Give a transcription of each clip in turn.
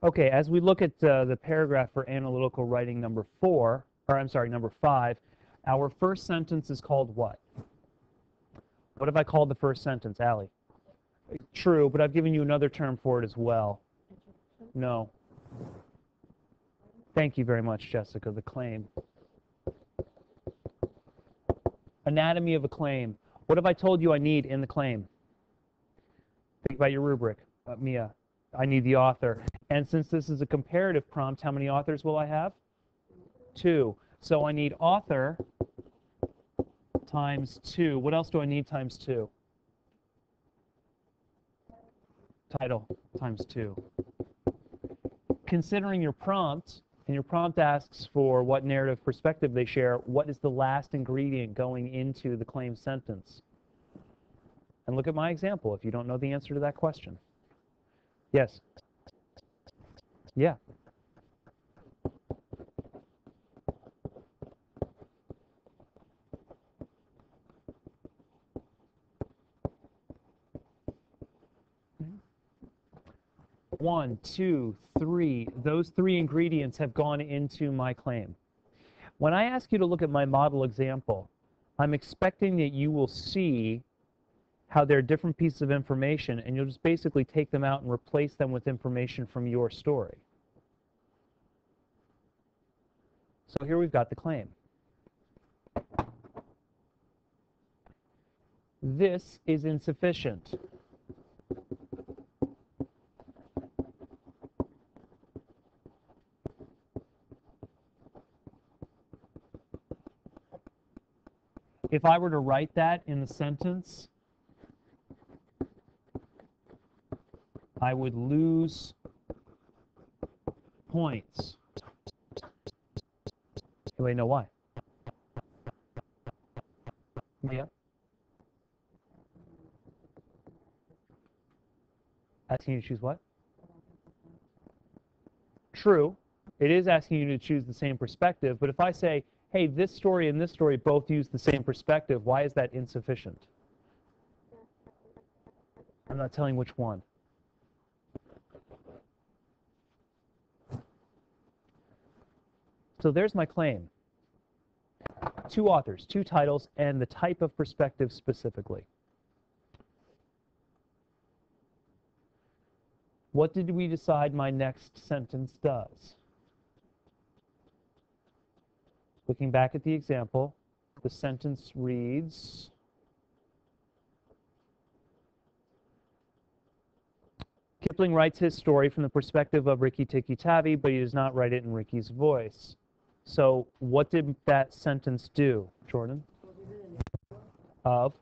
Okay, as we look at the paragraph for analytical writing number 4, or I'm sorry, number 5, our first sentence is called what? What have I called the first sentence, Allie? True, but I've given you another term for it as well. No. Thank you very much, Jessica, the claim. Anatomy of a claim. What have I told you I need in the claim? Think about your rubric, Mia. I need the author. And since this is a comparative prompt, how many authors will I have? 2. So I need author times 2. What else do I need times 2? Title times 2. Considering your prompt, and your prompt asks for what narrative perspective they share, what is the last ingredient going into the claim sentence? And look at my example if you don't know the answer to that question. Yes? Yeah. One, two, three. Those 3 ingredients have gone into my claim. When I ask you to look at my model example, I'm expecting that you will see how they're different pieces of information, and you'll just basically take them out and replace them with information from your story. So here we've got the claim. This is insufficient. If I were to write that in the sentence, I would lose points. Anybody know why? Yeah. Asking you to choose what? True. It is asking you to choose the same perspective, but if I say, hey, this story and this story both use the same perspective, why is that insufficient? I'm not telling which one. So there's my claim. 2 authors, 2 titles, and the type of perspective specifically. What did we decide my next sentence does? Looking back at the example, the sentence reads, Kipling writes his story from the perspective of Rikki Tikki Tavi, but he does not write it in Ricky's voice. So what did that sentence do, Jordan? Of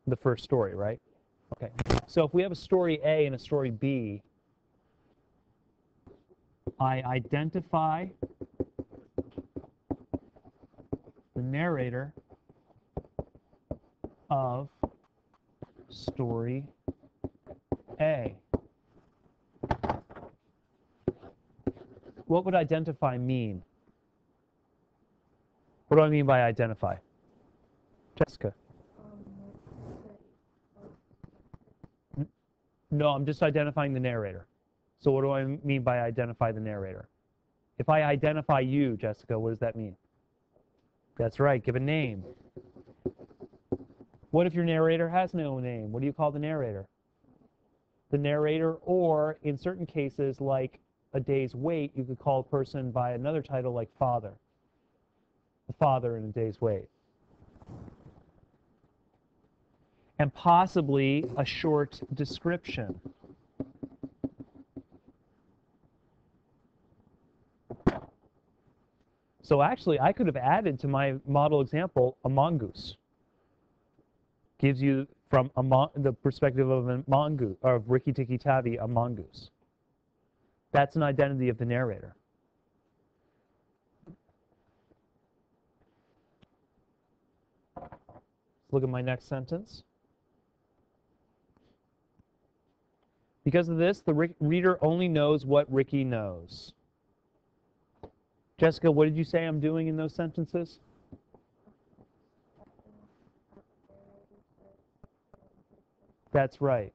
the first story, right? Okay. So if we have a story A and a story B, I identify the narrator of story A. What would identify mean? What do I mean by identify? Jessica? No, I'm just identifying the narrator. So what do I mean by identify the narrator? If I identify you, Jessica, what does that mean? That's right, give a name. What if your narrator has no name? What do you call the narrator? The narrator, or in certain cases, like A Day's Wait, you could call a person by another title like father. The father in A Day's Wait. And possibly a short description. So actually, I could have added to my model example a mongoose. Gives you, from the perspective of a mongoose, or of Rikki Tikki Tavi, a mongoose. That's an identity of the narrator. Look at my next sentence. Because of this, the reader only knows what Rikki knows. Jessica, what did you say I'm doing in those sentences? That's right.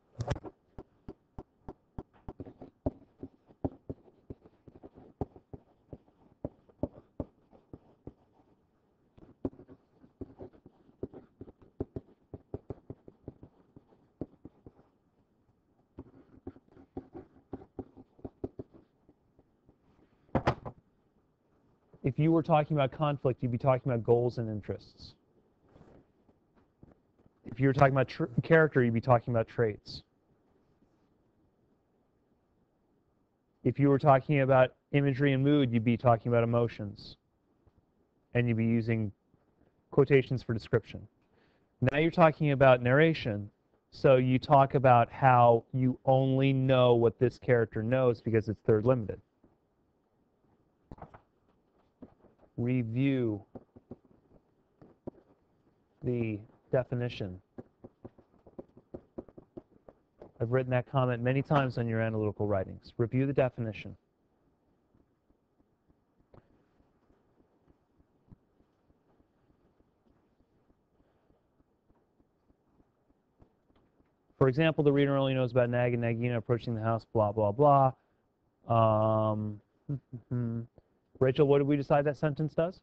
If you were talking about conflict, you'd be talking about goals and interests. If you were talking about character, you'd be talking about traits. If you were talking about imagery and mood, you'd be talking about emotions. And you'd be using quotations for description. Now you're talking about narration, so you talk about how you only know what this character knows because it's third limited. Review the definition. I've written that comment many times on your analytical writings. Review the definition. For example, the reader only knows about Nag and Nagina approaching the house, blah, blah, blah. Rachel, what did we decide that sentence does?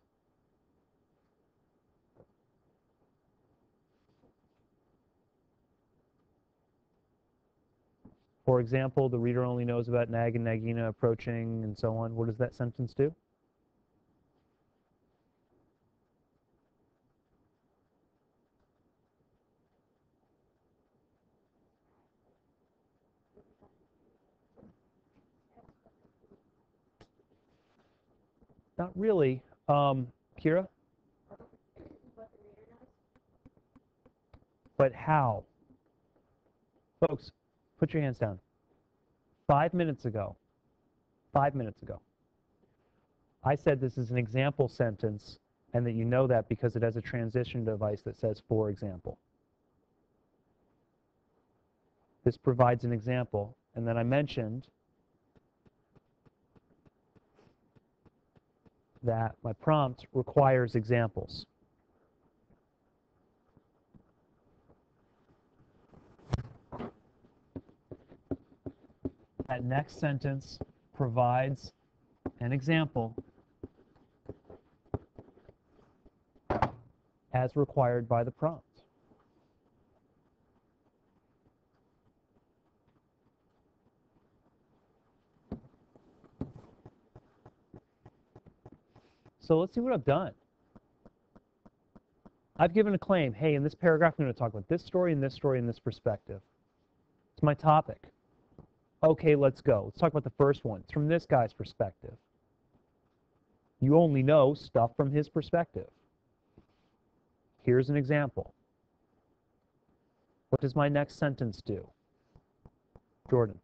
For example, the reader only knows about Nag and Nagina approaching and so on. What does that sentence do? Not really. Kira? But how? Folks, put your hands down. 5 minutes ago, I said this is an example sentence and that you know that because it has a transition device that says for example. This provides an example. And then I mentioned that my prompt requires examples. That next sentence provides an example as required by the prompt. So let's see what I've done. I've given a claim. Hey, in this paragraph, I'm going to talk about this story and this story and this perspective. It's my topic. Okay, let's go. Let's talk about the first one. It's from this guy's perspective. You only know stuff from his perspective. Here's an example. What does my next sentence do? Jordan.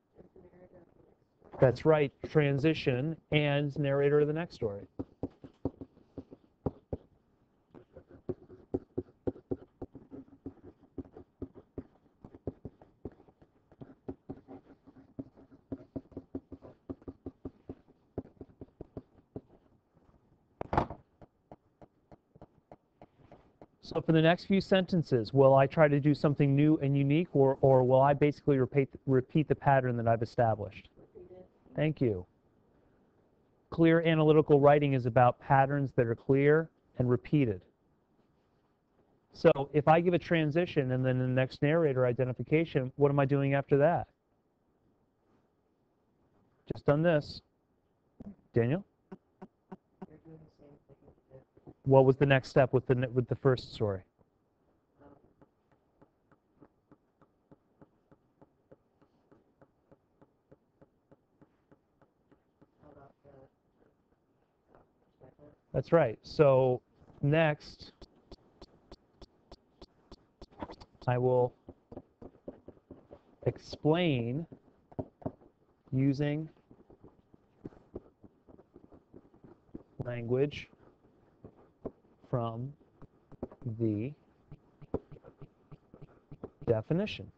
That's right. Transition and narrator of the next story. So for the next few sentences, will I try to do something new and unique, or will I basically repeat the pattern that I've established? Thank you. Clear analytical writing is about patterns that are clear and repeated. So if I give a transition and then the next narrator identification, what am I doing after that? Just done this. Daniel? What was the next step with the first story? That's right. So next, I will explain using language from the definition.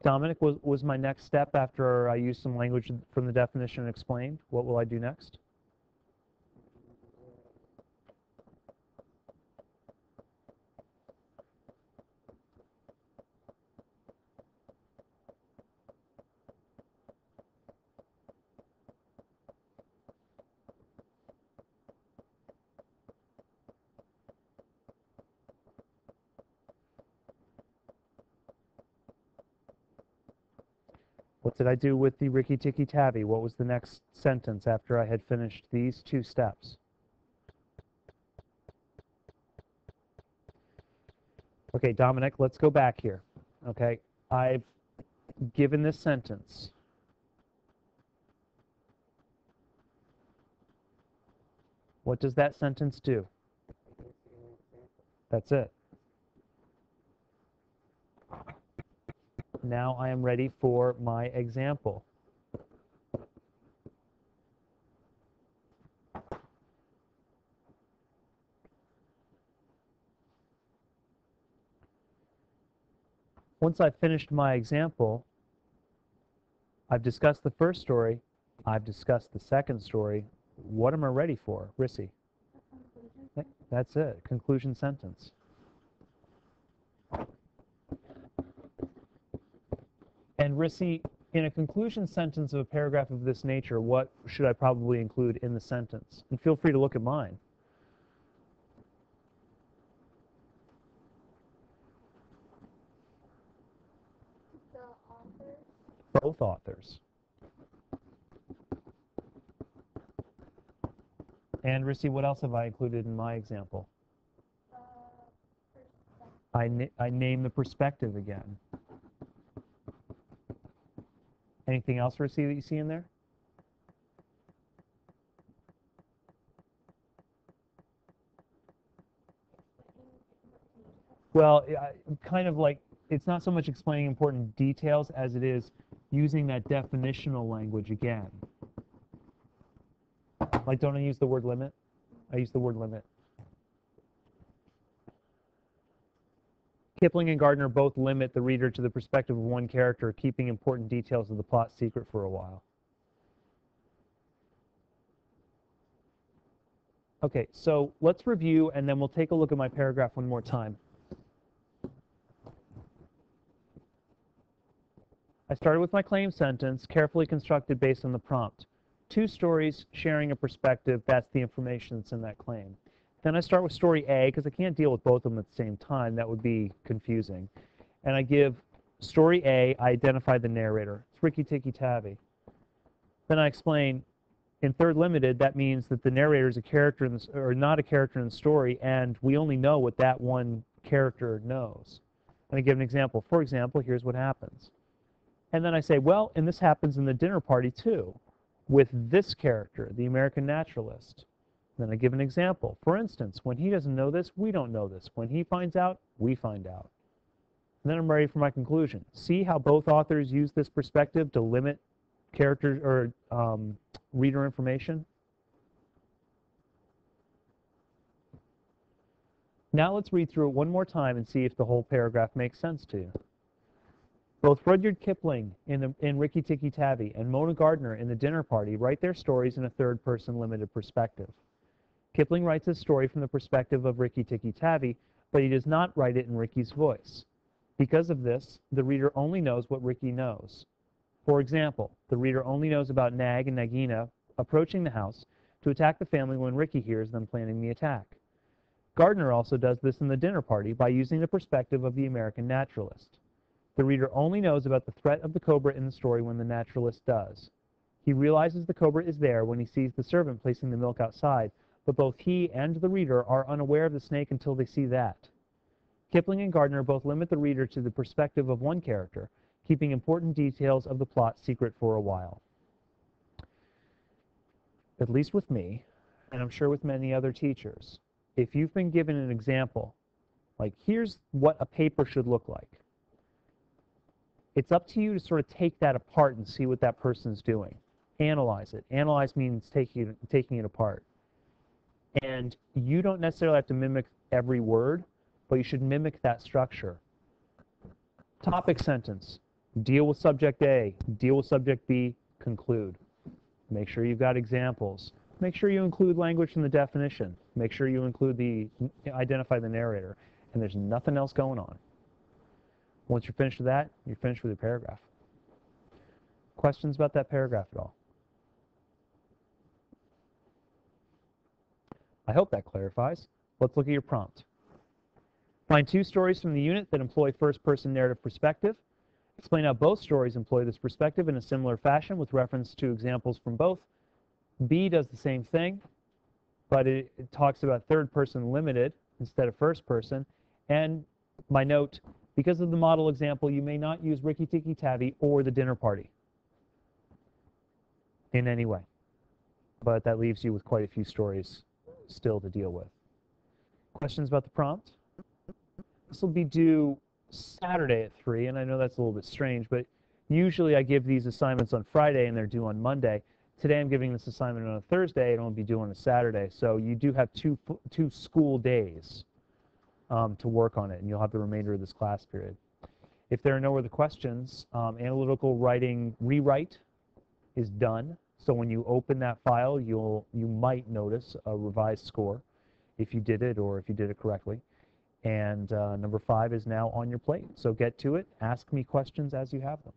Dominic, was my next step after I used some language from the definition and explained? What will I do next? What did I do with the Ricky Tikki Tavi? What was the next sentence after I had finished these two steps? Okay, Dominic, let's go back here. Okay, I've given this sentence. What does that sentence do? That's it. Now I am ready for my example. Once I've finished my example, I've discussed the first story, I've discussed the second story. What am I ready for? Rissy? That's it. Conclusion sentence. And Rissy, in a conclusion sentence of a paragraph of this nature, what should I probably include in the sentence? And feel free to look at mine. The author. Both authors. And Rissy, what else have I included in my example? I name the perspective again. Anything else, Rissy, that you see in there? Well, kind of like, it's not so much explaining important details as it is using that definitional language again. Like, don't I use the word limit? I use the word limit. Kipling and Gardner both limit the reader to the perspective of one character, keeping important details of the plot secret for a while. Okay, so let's review, and then we'll take a look at my paragraph one more time. I started with my claim sentence, carefully constructed based on the prompt. Two stories sharing a perspective, that's the information that's in that claim. Then I start with story A, because I can't deal with both of them at the same time. That would be confusing. And I give story A, I identify the narrator. It's Ricky Tikki Tavi. Then I explain, in third limited, that means that the narrator is a character in the, or not a character in the story, and we only know what that one character knows. And I give an example. For example, here's what happens. And then I say, well, and this happens in the dinner party too, with this character, the American naturalist. Then I give an example. For instance, when he doesn't know this, we don't know this. When he finds out, we find out. And then I'm ready for my conclusion. See how both authors use this perspective to limit character or reader information? Now let's read through it one more time and see if the whole paragraph makes sense to you. Both Rudyard Kipling in Ricky Tikki Tavi and Mona Gardner in The Dinner Party write their stories in a third-person limited perspective. Kipling writes his story from the perspective of Ricky Tikki Tavi, but he does not write it in Ricky's voice. Because of this, the reader only knows what Ricky knows. For example, the reader only knows about Nag and Nagina approaching the house to attack the family when Ricky hears them planning the attack. Gardner also does this in The Dinner Party by using the perspective of the American naturalist. The reader only knows about the threat of the cobra in the story when the naturalist does. He realizes the cobra is there when he sees the servant placing the milk outside, but both he and the reader are unaware of the snake until they see that. Kipling and Gardner both limit the reader to the perspective of one character, keeping important details of the plot secret for a while. At least with me, and I'm sure with many other teachers, if you've been given an example, like here's what a paper should look like, it's up to you to sort of take that apart and see what that person's doing. Analyze it. Analyze means taking it apart. And you don't necessarily have to mimic every word, but you should mimic that structure. Topic sentence. Deal with subject A. Deal with subject B. Conclude. Make sure you've got examples. Make sure you include language from the definition. Make sure you include identify the narrator. And there's nothing else going on. Once you're finished with that, you're finished with your paragraph. Questions about that paragraph at all? I hope that clarifies. Let's look at your prompt. Find two stories from the unit that employ first-person narrative perspective. Explain how both stories employ this perspective in a similar fashion with reference to examples from both. B does the same thing, but it talks about third person limited instead of first person. And my note, because of the model example, you may not use Ricky Tikki Tavi or the dinner party in any way. But that leaves you with quite a few stories still to deal with. Questions about the prompt? This will be due Saturday at 3, and I know that's a little bit strange, but usually I give these assignments on Friday and they're due on Monday. Today I'm giving this assignment on a Thursday, and it'll be due on a Saturday. So you do have two school days to work on it, and you'll have the remainder of this class period. If there are no other questions, analytical writing rewrite is done. So when you open that file, you might notice a revised score if you did it or if you did it correctly. And number 5 is now on your plate. So get to it. Ask me questions as you have them.